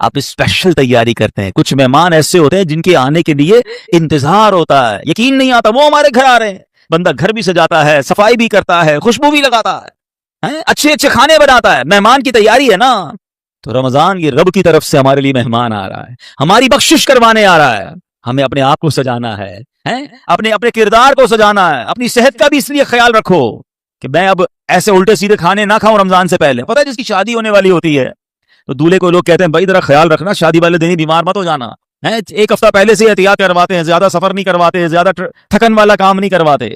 آپ اسپیشل تیاری کرتے ہیں. کچھ مہمان ایسے ہوتے ہیں جن کے آنے کے لیے انتظار ہوتا ہے, یقین نہیں آتا وہ ہمارے گھر آ رہے ہیں. بندہ گھر بھی سجاتا ہے, صفائی بھی کرتا ہے, خوشبو بھی لگاتا ہے, اچھے اچھے کھانے بناتا ہے. مہمان کی تیاری ہے نا. تو رمضان یہ رب کی طرف سے ہمارے لیے مہمان آ رہا ہے, ہماری بخشش کروانے آ رہا ہے. ہمیں اپنے آپ کو سجانا ہے, اپنے کردار کو سجانا ہے. اپنی صحت کا بھی اس لیے خیال رکھو کہ میں اب ایسے الٹے سیدھے کھانے نہ کھاؤں رمضان سے پہلے. پتہ ہے جس کی شادی ہونے والی ہوتی ہے تو دولہے کو لوگ کہتے ہیں بھائی ذرا خیال رکھنا, شادی والے دن ہی بیمار مت ہو جانا. ایک ہفتہ پہلے سے احتیاط کرواتے ہیں, زیادہ سفر نہیں کرواتے, زیادہ تھکن والا کام نہیں کرواتے.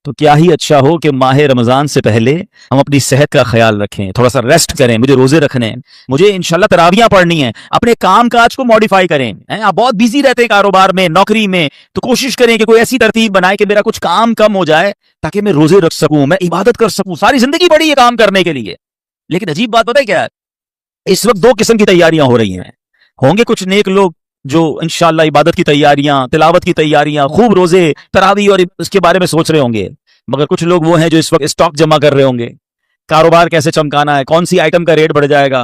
تو کیا ہی اچھا ہو کہ ماہ رمضان سے پہلے ہم اپنی صحت کا خیال رکھیں, تھوڑا سا ریسٹ کریں. مجھے روزے رکھنے ہیں, مجھے انشاءاللہ تراویاں پڑھنی ہیں. اپنے کام کاج کو ماڈیفائی کریں. آپ بہت بیزی رہتے ہیں کاروبار میں, نوکری میں, تو کوشش کریں کہ کوئی ایسی ترتیب بنائے کہ میرا کچھ کام کم ہو جائے تاکہ میں روزے رکھ سکوں, میں عبادت کر سکوں. ساری زندگی پڑی ہے کام کرنے کے لیے. لیکن عجیب بات پتہ ہے کیا ہے, اس وقت دو قسم کی تیاریاں ہو رہی ہیں. ہوں گے کچھ نیک لوگ جو انشاءاللہ عبادت کی تیاریاں, تلاوت کی تیاریاں, خوب روزے تراویح اور اس کے بارے میں سوچ رہے ہوں گے. مگر کچھ لوگ وہ ہیں جو اس وقت اسٹاک جمع کر رہے ہوں گے, کاروبار کیسے چمکانا ہے, کون سی آئٹم کا ریٹ بڑھ جائے گا.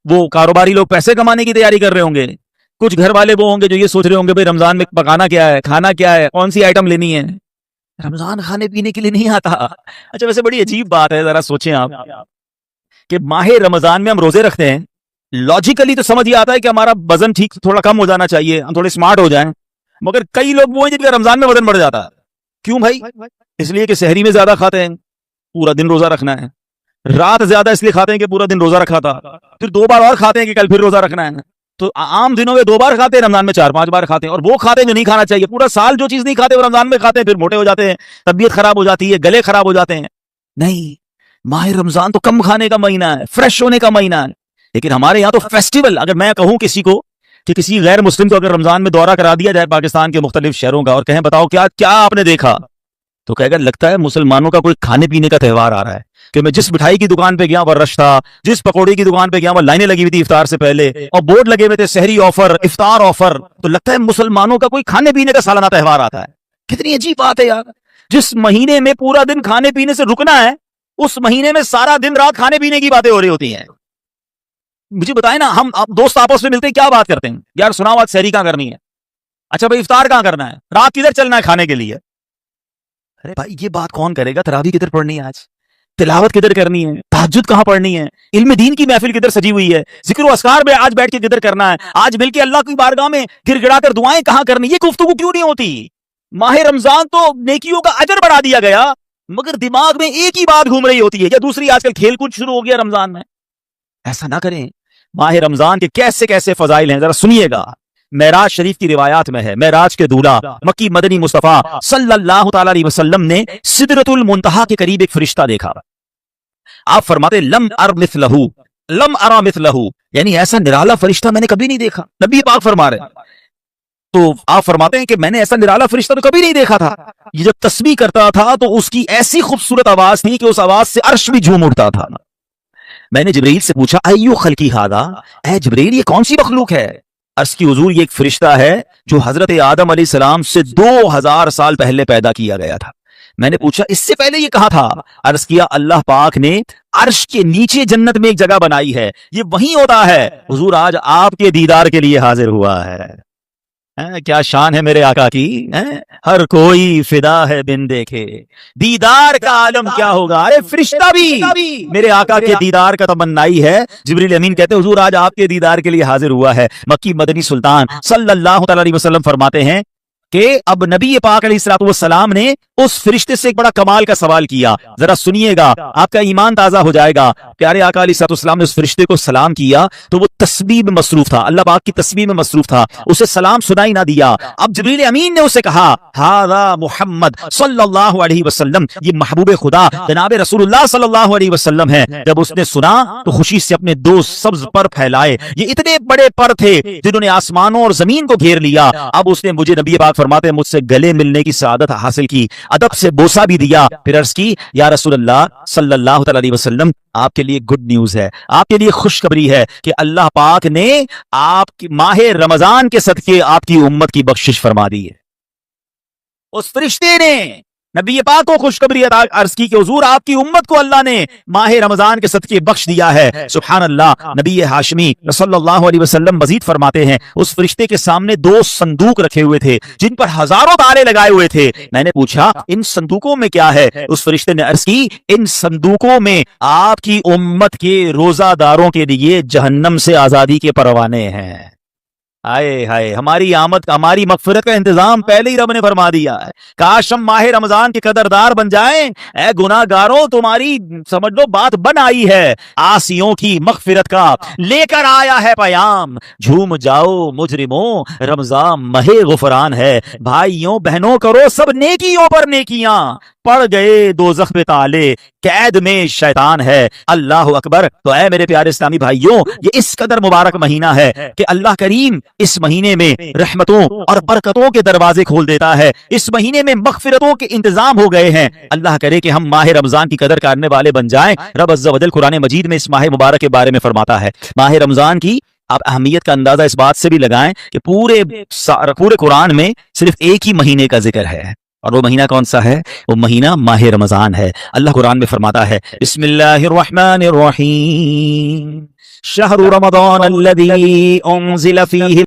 وہ کاروباری لوگ پیسے کمانے کی تیاری کر رہے ہوں گے. کچھ گھر والے وہ ہوں گے جو یہ سوچ رہے ہوں گے بھائی رمضان میں پکانا کیا ہے, کھانا کیا ہے, کون سی آئٹم لینی ہے. رمضان کھانے پینے کے لیے نہیں آتا. اچھا ویسے بڑی عجیب بات ہے, ذرا سوچیں آپ کہ ماہ رمضان میں ہم روزے رکھتے ہیں, لاجیکلی تو سمجھ یہ آتا ہے کہ ہمارا وزن ٹھیک تھوڑا کم ہو جانا چاہیے, ہم تھوڑے سمارٹ ہو جائیں. مگر کئی لوگ وہ ہیں جن کا رمضان میں وزن بڑھ جاتا ہے. کیوں بھائی؟ اس لیے کہ سحری میں زیادہ کھاتے ہیں, پورا دن روزہ رکھنا ہے. رات زیادہ اس لیے کھاتے ہیں کہ پورا دن روزہ رکھا تھا, پھر 2 بار اور کھاتے ہیں کہ کل پھر روزہ رکھنا ہے. تو عام دنوں میں 2 بار کھاتے ہیں, رمضان میں 4-5 بار کھاتے ہیں. اور وہ کھاتے ہیں جو نہیں کھانا چاہیے. پورا سال جو چیز نہیں کھاتے وہ رمضان میں کھاتے ہیں, پھر موٹے ہو جاتے ہیں, طبیعت خراب ہو جاتی ہے, گلے خراب ہو جاتے ہیں. نہیں, ماہ رمضان تو کم کھانے کا مہینہ ہے, فریش ہونے کا مہینہ ہے. لیکن ہمارے یہاں تو فیسٹیول, اگر میں کہوں کسی کو کہ کسی غیر مسلم کو اگر رمضان میں دورہ کرا دیا جائے پاکستان کے مختلف شہروں کا اور کہیں بتاؤ کیا کیا آپ نے دیکھا, تو کہے گا لگتا ہے مسلمانوں کا کوئی کھانے پینے کا تہوار آ رہا ہے. کہ میں جس مٹھائی کی دکان پہ گیا وہ رش تھا, جس پکوڑے کی دکان پہ گیا وہ لائنیں لگی ہوئی تھی افطار سے پہلے, اور بورڈ لگے ہوئے تھے سحری آفر, افطار آفر. تو لگتا ہے مسلمانوں کا کوئی کھانے پینے کا سالانہ تہوار آتا ہے. کتنی عجیب بات ہے یار, جس مہینے میں پورا دن کھانے پینے سے رکنا ہے اس مہینے میں سارا دن رات کھانے پینے کی باتیں ہو رہی ہوتی ہیں. مجھے بتائیں نا, ہم دوست آپس میں ملتے ہیں کیا بات کرتے ہیں, یار سناؤ آج سحری کہاں کرنی ہے, اچھا بھائی افطار کہاں کرنا ہے, رات کدھر چلنا ہے کھانے کے لیے. ارے بھائی یہ بات کون کرے گا, تراویح کدھر پڑھنی ہے, آج تلاوت کدھر کرنی ہے, تہجد کہاں پڑھنی ہے, علم دین کی محفل کدھر سجی ہوئی ہے, ذکر و اذکار میں آج بیٹھ کے کدھر کرنا ہے, آج مل کے اللہ کی بارگاہ میں گر گڑا کر دعائیں کہاں کرنی, یہ گفتگو کیوں نہیں ہوتی. ماہ رمضان تو نیکیوں کا اجر بڑھا دیا گیا, مگر دماغ میں ایک ہی بات گھوم رہی ہوتی ہے, یا دوسری آج کل کھیل کود شروع ہو گیا رمضان میں. ایسا نہ کریں. ماہ رمضان کے کیسے کیسے فضائل ہیں ذرا سنیے گا. معراج شریف کی روایات میں ہے, معراج کے دولہ مکی مدنی مصطفیٰ صلی اللہ تعالی علیہ وسلم نے سدرۃ المنتہا کے قریب ایک فرشتہ دیکھا. آپ فرماتے لم ار مثلہ, لم ارا مثلہ, یعنی ایسا نرالا فرشتہ میں نے کبھی نہیں دیکھا. نبی پاک فرما رہے ہیں. تو آپ فرماتے ہیں کہ میں نے ایسا نرالا فرشتہ تو کبھی نہیں دیکھا تھا. یہ جب تسبیح کرتا تھا تو اس کی ایسی خوبصورت آواز تھی کہ اس آواز سے عرش بھی جھوم اٹھتا تھا. میں نے جبرائیل سے پوچھا ایو خلقی ھذا, اے جبرائیل یہ کون سی مخلوق ہے. عرض کی حضور یہ ایک فرشتہ ہے جو حضرت آدم علیہ السلام سے 2000 سال پہلے پیدا کیا گیا تھا. میں نے پوچھا اس سے پہلے یہ کہاں تھا. عرض کیا اللہ پاک نے عرش کے نیچے جنت میں ایک جگہ بنائی ہے, یہ وہیں ہوتا ہے. حضور آج آپ کے دیدار کے لیے حاضر ہوا ہے. کیا شان ہے میرے آقا کی, ہر کوئی فدا ہے بن دیکھے, دیدار کا عالم کیا ہوگا. ارے فرشتہ بھی میرے آقا کے دیدار کا تمنائی ہے. جبریل امین کہتے ہیں حضور آج آپ کے دیدار کے لیے حاضر ہوا ہے. مکی مدنی سلطان صلی اللہ تعالی علیہ وسلم فرماتے ہیں کہ اب نبی پاک علیہ الصلوۃ والسلام نے اس فرشتے سے ایک بڑا کمال کا سوال کیا. ذرا سنیے گا, آپ کا ایمان تازہ ہو جائے گا. پیارے آقا علیہ الصلوۃ والسلام نے اس فرشتے کو سلام کیا تو وہ تسبیح میں مصروف تھا, اللہ پاک کی تسبیح میں مصروف تھا, اسے سلام سنائی نہ دیا. اب جبریل امین نے اسے کہا ھذا محمد صلی اللہ علیہ وسلم, یہ محبوب خدا جناب رسول اللہ صلی اللہ علیہ وسلم ہے. جب اس نے سنا تو خوشی سے اپنے 2 سبز پر پھیلائے. یہ اتنے بڑے پر تھے جنہوں نے آسمانوں اور زمین کو گھیر لیا. اب اس نے مجھے نبی پاک فرماتے ہیں مجھ سے گلے ملنے کی سعادت حاصل کی, ادب سے بوسہ بھی دیا. پھر عرض کی یا رسول اللہ صلی اللہ تعالی علیہ وسلم آپ کے لیے گڈ نیوز ہے, آپ کے لیے خوشخبری ہے کہ اللہ پاک نے آپ کی ماہ رمضان کے صدقے آپ کی امت کی بخشش فرما دی ہے. اس فرشتے نے نبی پاک کو خوشخبری عرض کی کہ حضور آپ کی امت کو اللہ نے ماہ رمضان کے صدقے بخش دیا ہے۔ سبحان اللہ۔ نبی ہاشمی صلی اللہ علیہ وسلم مزید فرماتے ہیں اس فرشتے کے سامنے 2 صندوق رکھے ہوئے تھے جن پر ہزاروں تالے لگائے ہوئے تھے۔ میں نے پوچھا ان صندوقوں میں کیا ہے؟ اس فرشتے نے عرض کی ان صندوقوں میں آپ کی امت کے روزہ داروں کے لیے جہنم سے آزادی کے پروانے ہیں۔ ہائے ہائے، ہماری آمد ہماری مغفرت کا انتظام پہلے ہی رب نے فرما دیا ہے۔ کاش ہم ماہ رمضان کے قدردار بن جائیں۔ اے گناہگاروں، تمہاری سمجھ لو بات بن آئی ہے، عاصیوں کی مغفرت کا لے کر آیا ہے پیام۔ جھوم جاؤ مجرموں، رمضان ماہ غفران ہے۔ بھائیوں بہنوں، کرو سب نیکیوں پر نیکیاں، پڑ گئے دوزخ پہ تالے، قید میں شیطان ہے۔ اللہ اکبر۔ تو اے میرے پیارے اسلامی بھائیوں، یہ اس قدر مبارک مہینہ ہے کہ اللہ کریم اس مہینے میں رحمتوں اور برکتوں کے دروازے کھول دیتا ہے۔ اس مہینے میں مغفرتوں کے انتظام ہو گئے ہیں۔ اللہ کرے کہ ہم ماہ رمضان کی قدر کرنے والے بن جائیں۔ رب عز و جل قرآن مجید میں اس ماہ مبارک کے بارے میں فرماتا ہے۔ ماہ رمضان کی آپ اہمیت کا اندازہ اس بات سے بھی لگائیں کہ پورے قرآن میں صرف ایک ہی مہینے کا ذکر ہے، اور وہ مہینہ کون سا ہے؟ وہ مہینہ ماہ رمضان ہے۔ اللہ قرآن میں فرماتا ہے بسم اللہ الرحمن الرحیم شہر رمضان الذی انزل فیہ